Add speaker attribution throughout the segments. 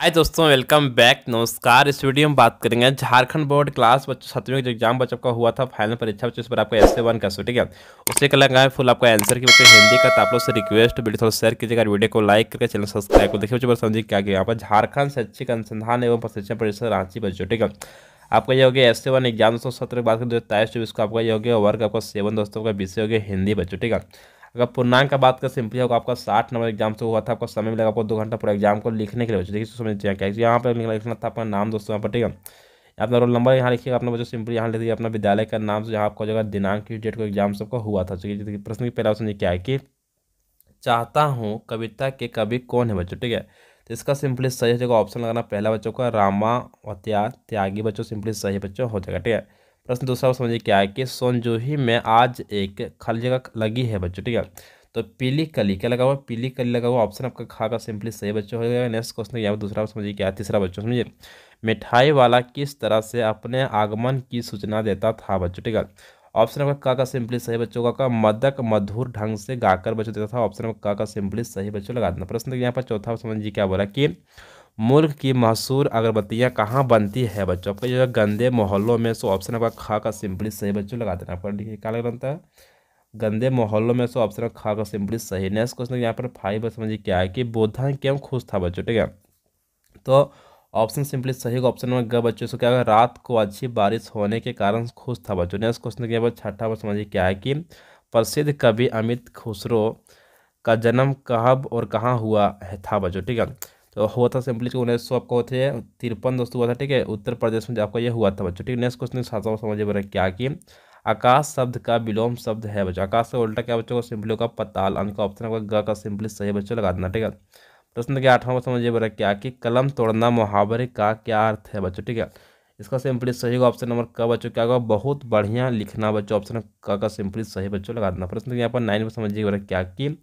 Speaker 1: हाय दोस्तों, welcome back. नमस्कार। इस वीडियो में बात करेंगे झारखंड बोर्ड क्लास बच्चों 7वीं का जो एग्जाम बच्चों का हुआ था फाइनल परीक्षा बच्चों, इस पर आपका एस्से 1 का ठीक है। उससे कल लगाए फुल आपका आंसर की बच्चों हिंदी का। तो आप लोग से रिक्वेस्ट वीडियो थोड़ा शेयर कीजिएगा, वीडियो को लाइक करके चैनल सब्सक्राइब को देखिए बच्चों। समझिए क्या यहाँ पर झारखंड शैक्षिक अनुसंधान एवं प्रशिक्षण परिषद रांची बच्चों, ठीक है। आपका ये हो गया एस्से 1 एग्जाम 2017 की बात करें 2023-24 को। आपका ये हो गया वर्ग आपका 7 दोस्तों का विषय हो गया हिंदी बच्चों, ठीक है। अगर पूर्णांक का बात करें सिंपली होगा आपका 60 नंबर एग्जाम से हुआ था। आपको समय मिलेगा आपको 2 घंटा पूरा एग्जाम को लिखने के लिए बच्चों। देखिए समझिए क्या यहाँ पर लिखना था अपना नाम दोस्तों यहाँ पर, ठीक है। अपना रोल नंबर यहाँ लिखिएगा अपना बच्चों, सिंपली यहाँ लिख दीजिए अपना विद्यालय का नाम से जहाँ आपको जगह दिनांक की डेट को एग्जाम सबका हुआ था। देखिए प्रश्न की पहला ऑप्शन क्या है कि चाहता हूँ कविता के कवि कौन है बच्चों, ठीक है। तो इसका सिंपली सही जगह ऑप्शन लगाना पहला बच्चों का रामावत्या त्यागी बच्चों, सिंपली सही बच्चों हो जाएगा, ठीक है। प्रश्न दूसरा समझिए क्या है कि सोनजूही में आज एक खाली जगह लगी है बच्चों, ठीक है। तो पीली कली क्या लगा हुआ, पीली कली लगा हुआ, ऑप्शन आपका खा का सिंपली सही बच्चों हो जाएगा। नेक्स्ट क्वेश्चन यहाँ पर दूसरा समझिए क्या है, तीसरा बच्चों समझिए मिठाई वाला किस तरह से अपने आगमन की सूचना देता था बच्चों, ठीक है। ऑप्शन नंबर का सिंपली सही बच्चों का मदक मधुर ढंग से गाकर बच्चों देता था। ऑप्शन नंबर का सिंपली सही बच्चों लगा देना। प्रश्न यहाँ पर चौथा समझिए क्या बोला कि मुल्क की मशहूर अगरबत्तियां कहाँ बनती है बच्चों। आपका जो है गंदे मोहल्लों में, सो ऑप्शन नंबर खा का सिंपली सही बच्चों लगा देना। आपका देखिए क्या लग बनता है गंदे मोहल्लों में, सो ऑप्शन नंबर खा का सिंपली सही। नेक्स्ट क्वेश्चन यहाँ पर 5 समझिए क्या है कि बोधा क्यों खुश था बच्चों, ठीक है। तो ऑप्शन सिंपली सही होगा ऑप्शन नंबर ग बच्चों। से क्या होगा रात को अच्छी बारिश होने के कारण खुश था बच्चों। नेक्स्ट क्वेश्चन के बाद छठा बार समझिए क्या है कि प्रसिद्ध कवि अमित खुसरो का जन्म कब और कहाँ हुआ है था बच्चों, ठीक है। तो हुआ था सिंपली 1900 आपको थे 53 दोस्तों हुआ था, ठीक है। उत्तर प्रदेश में आपका ये हुआ था बच्चों, ठीक है। नेक्स्ट क्वेश्चन सातवां समझिए बड़ा क्या कि आकाश शब्द का विलोम शब्द है बच्चों। आकाश का उल्टा क्या बच्चों को सिंपली होगा पताल। अंक ऑप्शन होगा ग का सिंपली सही बच्चों लगा देना, ठीक है। प्रश्न के 8वां समझिए बड़ा क्या कि कलम तोड़ना मुहावरे का क्या अर्थ है बच्चों, ठीक है। इसका सिंपली सही होगा ऑप्शन नंबर क बच्चों क्या होगा बहुत बढ़िया लिखना बच्चों। ऑप्शन का सिंपली सही बच्चों लगा देना। प्रश्न के यहाँ पर 9 में समझिए बड़ा क्या कि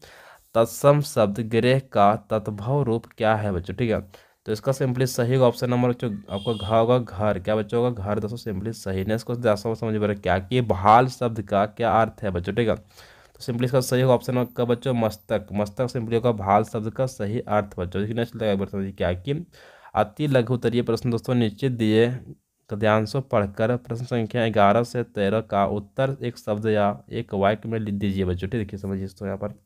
Speaker 1: तत्सम शब्द गृह का तत्भव रूप क्या है बच्चों, ठीक है। तो इसका सिंपली सही होगा ऑप्शन नंबर जो आपका घ होगा घर। क्या बच्चों होगा घर दोस्तों, सिंपली सही। नेक्स्ट क्वेश्चन 10वां समझिए बड़ा क्या कि भाल शब्द का क्या अर्थ है बच्चों, ठीक है। तो सिंपली इसका सही होगा ऑप्शन का बच्चों मस्तक। मस्तक सिंपली होगा भाल शब्द का सही अर्थ बच्चों। देखिए नेक्स्ट लगेगा समझिए क्या है कि अति लघु उत्तरीय प्रश्न दोस्तों नीचे दिए गद्यांशों पढ़कर प्रश्न संख्या 11 से 13 का उत्तर एक शब्द या एक वाक्य में लिख दीजिए बच्चों, ठीक है। देखिए समझिए तो यहाँ पर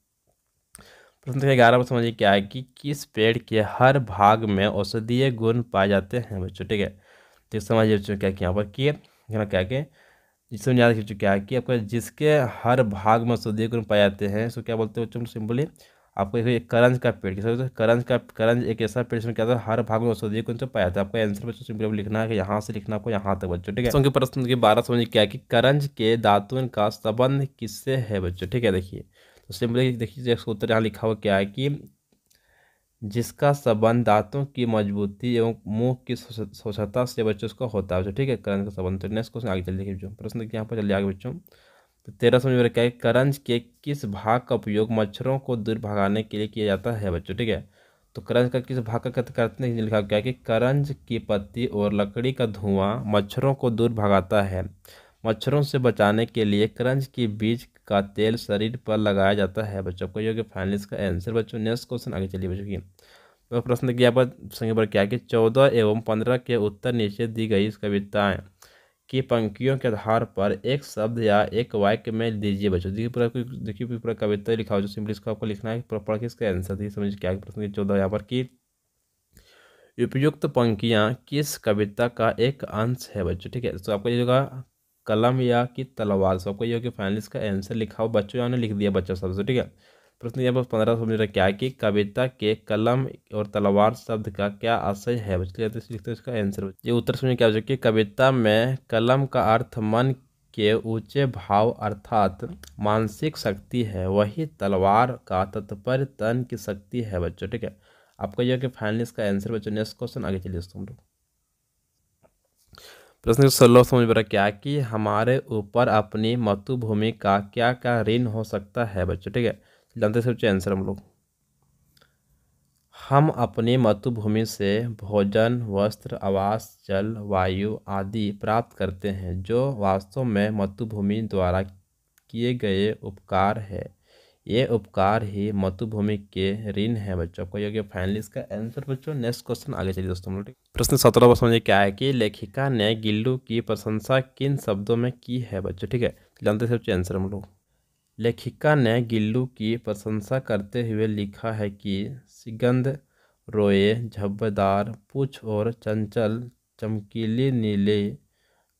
Speaker 1: प्रश्न संख्या 11 में समझिए क्या है कि किस पेड़ के हर भाग में औषधीय गुण पाए जाते हैं बच्चों, ठीक है। तो समझिए बच्चों क्या कि यहाँ पर कि क्या कि जिसमें याद रखिए क्या है कि आपका जिसके हर भाग में औषधीय गुण पाए जाते हैं इसको क्या बोलते हैं बच्चों सिंपली। आपको एक करंज का पेड़ किस करंज एक ऐसा पेड़ जिसमें क्या होता है हर भाग में औषधीय गुण से पाया जाता है। आपका आंसर बच्चों सिंपली लिखना है कि यहाँ से लिखना आपको यहाँ तक बच्चों, ठीक है। क्योंकि प्रश्न की 12 समझिए क्या है कि करंज के दातुन का संबंध किससे है बच्चों, ठीक है। देखिए तो सिंपली देखिए इसका उत्तर यहाँ लिखा हुआ क्या है कि जिसका संबंध दांतों की मजबूती एवं मुंह की स्वच्छता से बच्चों उसका होता है, ठीक है। करंज का संबंध। तो नेक्स्ट क्वेश्चन आगे चलिए देखिए बच्चों। प्रश्न यहाँ पर चलिए आगे बच्चों। तो 13 समझ में क्या है करंज के किस भाग का उपयोग मच्छरों को दूर भगाने के लिए किया जाता है बच्चों, ठीक है। तो करंज का किस भाग का करते हैं लिखा क्या है कि करंज की पत्ती और लकड़ी का धुआं मच्छरों को दूर भगाता है। मच्छरों से बचाने के लिए करंज की बीज का तेल शरीर पर लगाया जाता है बच्चों को। ये फाइनल का आंसर बच्चों। नेक्स्ट क्वेश्चन आगे चलिए बच्चों की। तो प्रश्न किया पर संख्या पर क्या कि 14 एवं 15 के उत्तर नीचे दी गई इस कविताएं की पंक्तियों के आधार पर एक शब्द या एक वाक्य में दीजिए बच्चों। देखिए पूरा कविता लिखा हो जो सिंपली इसको आपको लिखना है पढ़ के इसका आंसर देखिए समझिए क्या है। प्रश्न 14 यहाँ पर की उपयुक्त पंक्तियाँ किस कविता का एक अंश है बच्चों, ठीक है। तो आपको ये होगा कलम या कि तलवार। सो आपको ये होगा फाइनल इसका आंसर लिखा हो बच्चों यहाँ ने लिख दिया बच्चों सबसे, ठीक है। प्रश्न यहाँ पर 15 समझ रहा क्या है कि कविता के कलम और तलवार शब्द का क्या आशय है बच्चों। तो लिखते हैं इसका आंसर। ये उत्तर समझ क्या हो कि कविता में कलम का अर्थ मन के ऊंचे भाव अर्थात मानसिक शक्ति है, वही तलवार का तात्पर्य तन की शक्ति है बच्चों, ठीक है। आपका यह कि फाइनल इसका आंसर बच्चों। नेक्स्ट क्वेश्चन आगे चलिए दोस्तों हम लोग। प्रश्न 16 समझ में क्या है कि हमारे ऊपर अपनी मातृभूमि का क्या क्या ऋण हो सकता है बच्चों, ठीक है। जानते सबसे आंसर हम लोग हम अपनी मातृभूमि से भोजन वस्त्र आवास जल वायु आदि प्राप्त करते हैं जो वास्तव में मातृभूमि द्वारा किए गए उपकार है। ये उपकार ही मातृभूमि के ऋण है बच्चों। आपको ये फाइनली इसका आंसर बच्चों। नेक्स्ट क्वेश्चन आगे चलिए दोस्तों हम लोग। प्रश्न 17 पर समझिए क्या है कि लेखिका ने गिल्लू की प्रशंसा किन शब्दों में की है बच्चों। ठीक है, जानते हैं सबसे आंसर हम लोग। लेखिका ने गिल्लू की प्रशंसा करते हुए लिखा है कि सिगंध रोए, झब्बेदार पूंछ और चंचल चमकीली नीले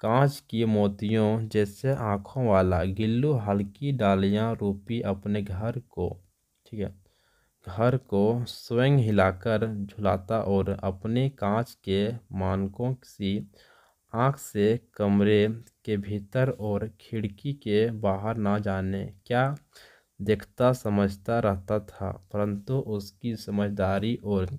Speaker 1: कांच की मोतियों जैसे आंखों वाला गिल्लू हल्की डालियां रूपी अपने घर को, ठीक है, घर को स्वयं हिलाकर झुलाता और अपने कांच के मानकों सी आँख से कमरे के भीतर और खिड़की के बाहर ना जाने क्या देखता समझता रहता था, परंतु उसकी समझदारी और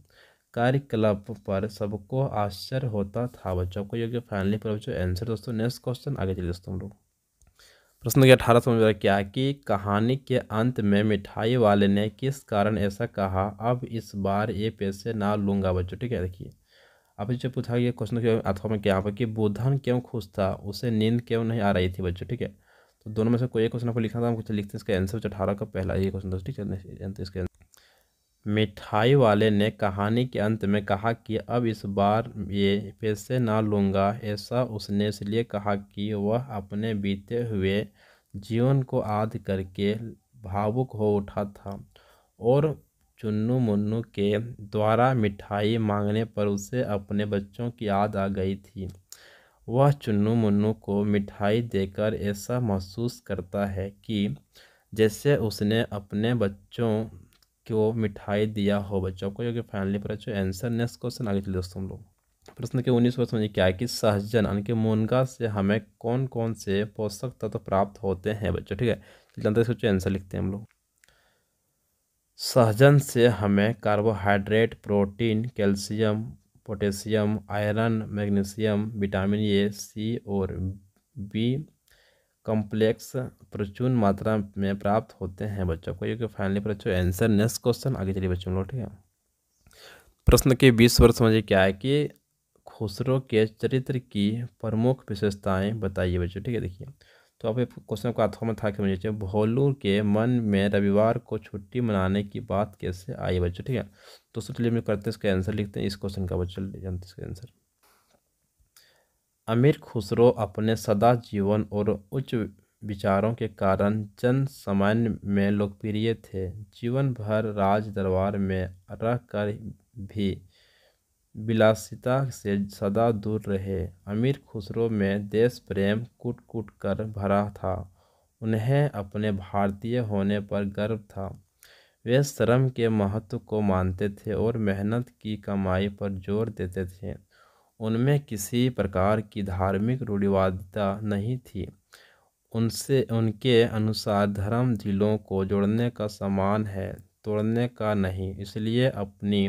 Speaker 1: कार्यकलाप पर सबको आश्चर्य होता था बच्चों को। योग्य फाइनली पर बच्चों आंसर दोस्तों। नेक्स्ट क्वेश्चन आगे चलिए दोस्तों हम लोग। प्रश्न के 18 समझ रहा क्या है कि कहानी के अंत में मिठाई वाले ने किस कारण ऐसा कहा, अब इस बार ये पैसे ना लूंगा बच्चों। ठीक है, देखिए अब जो पूछा गया क्वेश्चन के अथवा में क्या पर कि बुधन क्यों खुश था, उसे नींद क्यों नहीं आ रही थी बच्चों। ठीक है, तो दोनों में से कोई एक क्वेश्चन आपको लिखना था, हम कुछ लिखते हैं इसका आंसर। 18 का पहला ये क्वेश्चन दोस्तों। ठीक है, इसके मिठाई वाले ने कहानी के अंत में कहा कि अब इस बार ये पैसे ना लूँगा। ऐसा उसने इसलिए कहा कि वह अपने बीते हुए जीवन को याद करके भावुक हो उठा था और चुन्नू मुन्नू के द्वारा मिठाई मांगने पर उसे अपने बच्चों की याद आ गई थी। वह चुन्नू मुन्नू को मिठाई देकर ऐसा महसूस करता है कि जैसे उसने अपने बच्चों को मिठाई दिया हो बच्चों को। जो कि फाइनली पर जो आंसर। नेक्स्ट क्वेश्चन आगे चलिए दोस्तों हम लोग। प्रश्न के 19 पर समझिए क्या है कि सहजन यानी कि मुनगा से हमें कौन कौन से पोषक तत्व प्राप्त होते हैं बच्चों। ठीक है, जनता सोचो आंसर लिखते हैं हम लोग। सहजन से हमें carbohydrate, protein, calcium, potassium, iron, magnesium, vitamin A, C और बी कॉम्प्लेक्स प्रचुर मात्रा में प्राप्त होते हैं बच्चों को। ये कि फाइनली पर बच्चों आंसर। नेक्स्ट क्वेश्चन आगे चलिए बच्चों लोग। ठीक है, प्रश्न के 20 वर्ष समझिए क्या है कि खुसरो के चरित्र की प्रमुख विशेषताएं बताइए बच्चों। ठीक है, देखिए तो आप क्वेश्चन को अथवा में था कि मुझे भोलू के मन में रविवार को छुट्टी मनाने की बात कैसे आई बच्चों। ठीक है, तो चलिए हम करते हैं इसका आंसर लिखते हैं इस क्वेश्चन का बच्चों, जानते हैं इसका आंसर। अमीर खुसरो अपने सदा जीवन और उच्च विचारों के कारण जन सामान्य में लोकप्रिय थे। जीवन भर राज दरबार में रहकर भी विलासिता से सदा दूर रहे। अमीर खुसरो में देश प्रेम कूट कूट कर भरा था। उन्हें अपने भारतीय होने पर गर्व था। वे श्रम के महत्व को मानते थे और मेहनत की कमाई पर जोर देते थे। उनमें किसी प्रकार की धार्मिक रूढ़िवादिता नहीं थी। उनसे उनके अनुसार धर्म दिलों को जोड़ने का सामान है, तोड़ने का नहीं। इसलिए अपनी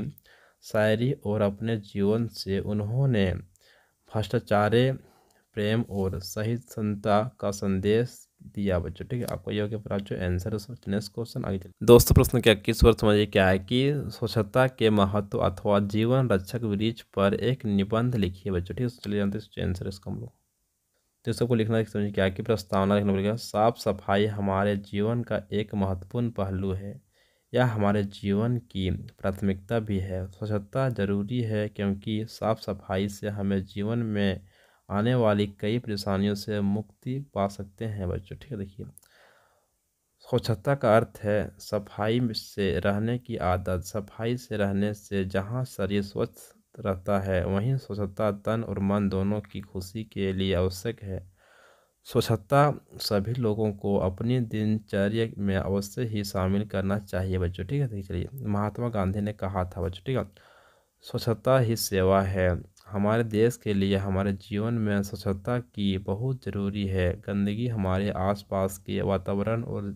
Speaker 1: शायरी और अपने जीवन से उन्होंने भ्रष्टाचार, प्रेम और सहिष्णुता का संदेश दिया बच्चों। ठीक है, आपको ये हो गया पर जो आंसर है। नेक्स्ट क्वेश्चन आगे चलिए दोस्तों। प्रश्न के 21 वर्ष समझिए क्या है कि स्वच्छता के महत्व अथवा जीवन रक्षक वृक्ष पर एक निबंध लिखिए बच्चों। ठीक है, चलिए जानते हैं आंसर इसका हम लोग। तो सबको लिखना है, समझिए क्या है कि प्रस्तावना लिखना पड़ेगा। साफ सफाई हमारे जीवन का एक महत्वपूर्ण पहलू है। यह हमारे जीवन की प्राथमिकता भी है। स्वच्छता जरूरी है क्योंकि साफ सफाई से हमें जीवन में आने वाली कई परेशानियों से मुक्ति पा सकते हैं बच्चों। ठीक है, देखिए स्वच्छता का अर्थ है सफाई से रहने की आदत। सफाई से रहने से जहाँ शरीर स्वच्छ रहता है वहीं स्वच्छता तन और मन दोनों की खुशी के लिए आवश्यक है। स्वच्छता सभी लोगों को अपनी दिनचर्या में अवश्य ही शामिल करना चाहिए बच्चों। ठीक है, देखिए चलिए महात्मा गांधी ने कहा था बच्चों। ठीक है, स्वच्छता ही सेवा है। हमारे देश के लिए हमारे जीवन में स्वच्छता की बहुत ज़रूरी है। गंदगी हमारे आसपास के वातावरण और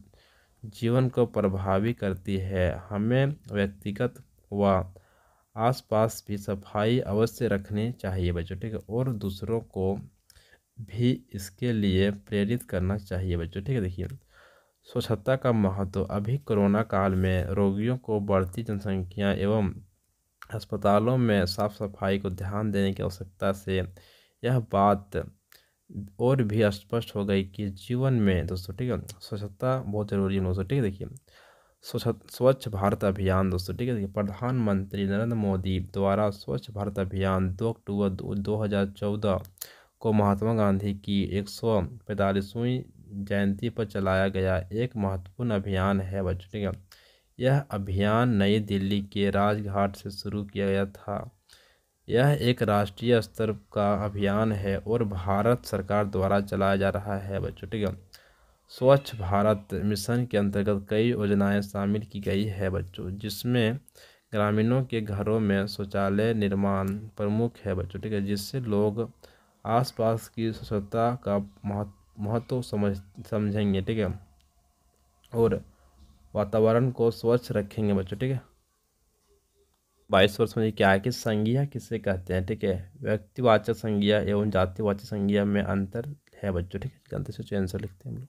Speaker 1: जीवन को प्रभावित करती है। हमें व्यक्तिगत व आसपास भी सफाई अवश्य रखनी चाहिए बच्चों। ठीक है, और दूसरों को भी इसके लिए प्रेरित करना चाहिए बच्चों। ठीक है, देखिए स्वच्छता का महत्व। अभी कोरोना काल में रोगियों को बढ़ती जनसंख्या एवं अस्पतालों में साफ सफाई को ध्यान देने की आवश्यकता से यह बात और भी स्पष्ट हो गई कि जीवन में दोस्तों, ठीक है, स्वच्छता बहुत जरूरी है दोस्तों। ठीक है, देखिए स्वच्छ भारत अभियान दोस्तों, ठीक है। प्रधानमंत्री नरेंद्र मोदी द्वारा स्वच्छ भारत अभियान 2 अक्टूबर 2014 को महात्मा गांधी की 145वीं जयंती पर चलाया गया एक महत्वपूर्ण अभियान है बच्चों, ठीक है। यह अभियान नई दिल्ली के राजघाट से शुरू किया गया था। यह एक राष्ट्रीय स्तर का अभियान है और भारत सरकार द्वारा चलाया जा रहा है बच्चों, ठीक है। स्वच्छ भारत मिशन के अंतर्गत कई योजनाएं शामिल की गई है बच्चों, जिसमें ग्रामीणों के घरों में शौचालय निर्माण प्रमुख है बच्चों, ठीक है। जिससे लोग आसपास की स्वच्छता का महत्व समझेंगे, ठीक है, और वातावरण को स्वच्छ रखेंगे बच्चों, ठीक है। 22 वर्ष में क्या है कि संज्ञा किसे कहते हैं, ठीक है। व्यक्तिवाचक संज्ञा एवं जातिवाचक संज्ञा में अंतर है बच्चों, ठीक है। जानते सोचिए आंसर लिखते हैं हम लोग।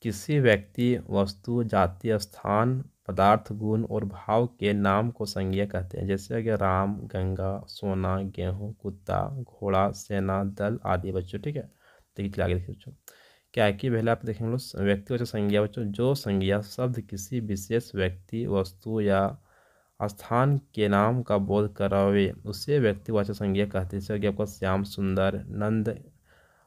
Speaker 1: किसी व्यक्ति, वस्तु, जाति, स्थान, पदार्थ, गुण और भाव के नाम को संज्ञा कहते हैं, जैसे कि राम, गंगा, सोना, गेहूं, कुत्ता, घोड़ा, सेना, दल आदि बच्चों, ठीक है। देखिए आगे देखिए बच्चों, क्या है कि पहले आप देखें हम लोग व्यक्तिवाचक संज्ञा बच्चों, जो संज्ञा शब्द किसी विशेष व्यक्ति, वस्तु या स्थान के नाम का बोध करावे उसे व्यक्तिवाचक संज्ञा कहते हैं। जैसे कि आपका श्याम सुंदर, नंद,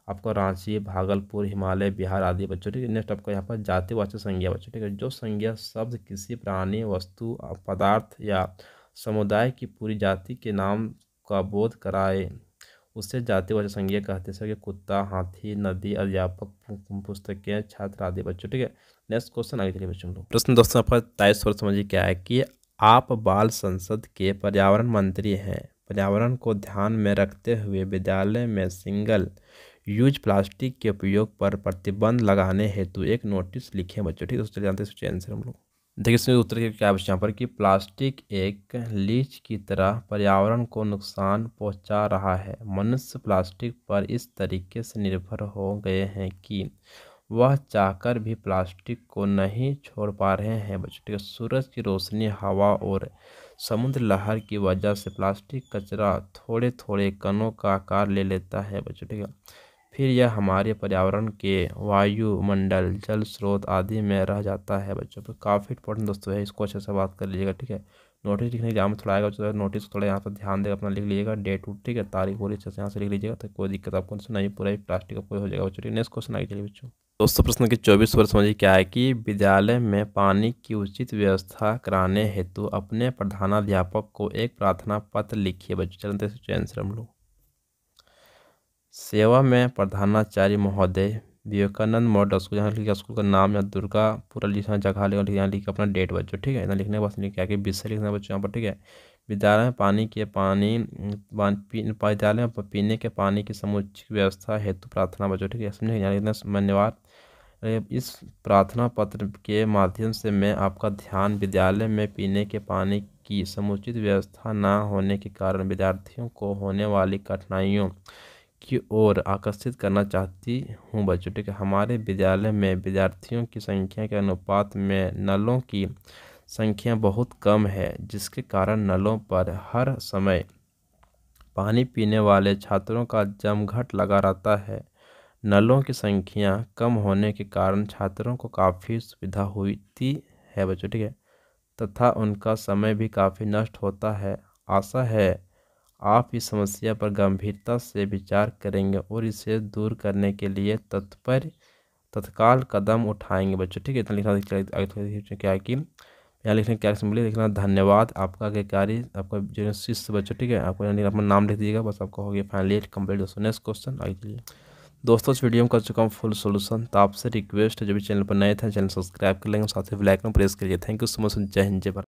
Speaker 1: आपका रांची, भागलपुर, हिमालय, बिहार आदि बच्चों, ठीक है। नेक्स्ट आपका यहाँ पर जातिवाचक संज्ञा बच्चों, ठीक है। जो संज्ञा शब्द किसी प्राणी, वस्तु, पदार्थ या समुदाय की पूरी जाति के नाम का बोध कराए उसे जातिवाचक संज्ञा कहते हैं। जैसे कि कुत्ता, हाथी, नदी, अध्यापक, पुस्तकें, छात्र आदि बच्चों, ठीक है। नेक्स्ट क्वेश्चन आगे चलिए बच्चों लोग। प्रश्न दोस्तों आपका 23 वर्ष समझिए क्या है कि आप बाल संसद के पर्यावरण मंत्री हैं। पर्यावरण को ध्यान में रखते हुए विद्यालय में सिंगल यूज प्लास्टिक के उपयोग पर प्रतिबंध लगाने हेतु एक नोटिस लिखे बच्चों, ठीक है। तो जानते हैं आंसर हम लोग। देखिए इसमें उत्तर क्या बच्चे यहाँ पर कि प्लास्टिक एक लीच की तरह पर्यावरण को नुकसान पहुंचा रहा है। मनुष्य प्लास्टिक पर इस तरीके से निर्भर हो गए हैं कि वह चाहकर भी प्लास्टिक को नहीं छोड़ पा रहे हैं बच्चों, ठीक है। सूरज की रोशनी, हवा और समुद्र लहर की वजह से प्लास्टिक कचरा थोड़े थोड़े कणों का आकार ले लेता है बच्चों, ठीक है। फिर यह हमारे पर्यावरण के वायुमंडल, जल स्रोत आदि में रह जाता है बच्चों। पर काफ़ी इंपॉर्टेंट दोस्तों है, इसको अच्छे से बात कर लीजिएगा, ठीक है। नोटिस लिखने एग्जाम में थोड़ा आएगा बच्चों, नोटिस थोड़ा यहाँ पर ध्यान देकर अपना लिख लीजिएगा, डेट उट, ठीक है, तारीख पूरी अच्छे से यहाँ से लिख लीजिएगा, तो कोई दिक्कत आपको नहीं, पूरा ही प्लास्टिक का कोई हो जाएगा बच्चों। नेक्स्ट क्वेश्चन आगे चलिए बच्चों। दोस्तों प्रश्न की 24 वर्ष समझिए क्या है कि विद्यालय में पानी की उचित व्यवस्था कराने हेतु अपने प्रधानाध्यापक को एक प्रार्थना पत्र लिखिए बच्चों। चलते हैं आंसर हम लोग। सेवा में प्रधानाचार्य महोदय, विवेकानंद मॉडल स्कूल, यहाँ लिखा स्कूल का नाम या दुर्गा पूरा लिखना, जगह लिखा, यहाँ लिखा अपना डेट बच्चों, ठीक है। इतना लिखने के बाद क्या कि विषय लिखना बच्चों यहाँ पर, ठीक है। विद्यालय में विद्यालय में पीने के पानी की समुचित व्यवस्था हेतु प्रार्थना बच्चों, ठीक है। समझे, यहाँ लिखना धन्यवाद। इस प्रार्थना पत्र के माध्यम से मैं आपका ध्यान विद्यालय में पीने के पानी की समुचित व्यवस्था न होने के कारण विद्यार्थियों को होने वाली कठिनाइयों की ओर आकर्षित करना चाहती हूँ बच्चों, ठीक है। हमारे विद्यालय में विद्यार्थियों की संख्या के अनुपात में नलों की संख्या बहुत कम है, जिसके कारण नलों पर हर समय पानी पीने वाले छात्रों का जमघट लगा रहता है। नलों की संख्या कम होने के कारण छात्रों को काफ़ी सुविधा होती है बच्चों, ठीक है, तथा उनका समय भी काफ़ी नष्ट होता है। आशा है आप इस समस्या पर गंभीरता से विचार करेंगे और इसे दूर करने के लिए तत्काल कदम उठाएंगे बच्चों, ठीक है। इतना लिखना क्या है कि यहाँ लिखने क्या सिंपली लिखना धन्यवाद आपका आज्ञाकारी, आपका जो शिष्य बच्चों, ठीक है। आपको यहाँ अपना नाम लिख दीजिएगा, बस आपका हो गया फाइनली कंप्लीट दोस्तों। नेक्स्ट क्वेश्चन आइए दोस्तों, इस वीडियो में कर चुका हूँ फुल सोल्यूशन, तो आपसे रिक्वेस्ट है जो भी चैनल पर नए थे चैनल सब्सक्राइब कर लेंगे, साथ ही बेल आइकन प्रेस करिए। Thank you so much. जय हिंद, जय भारत।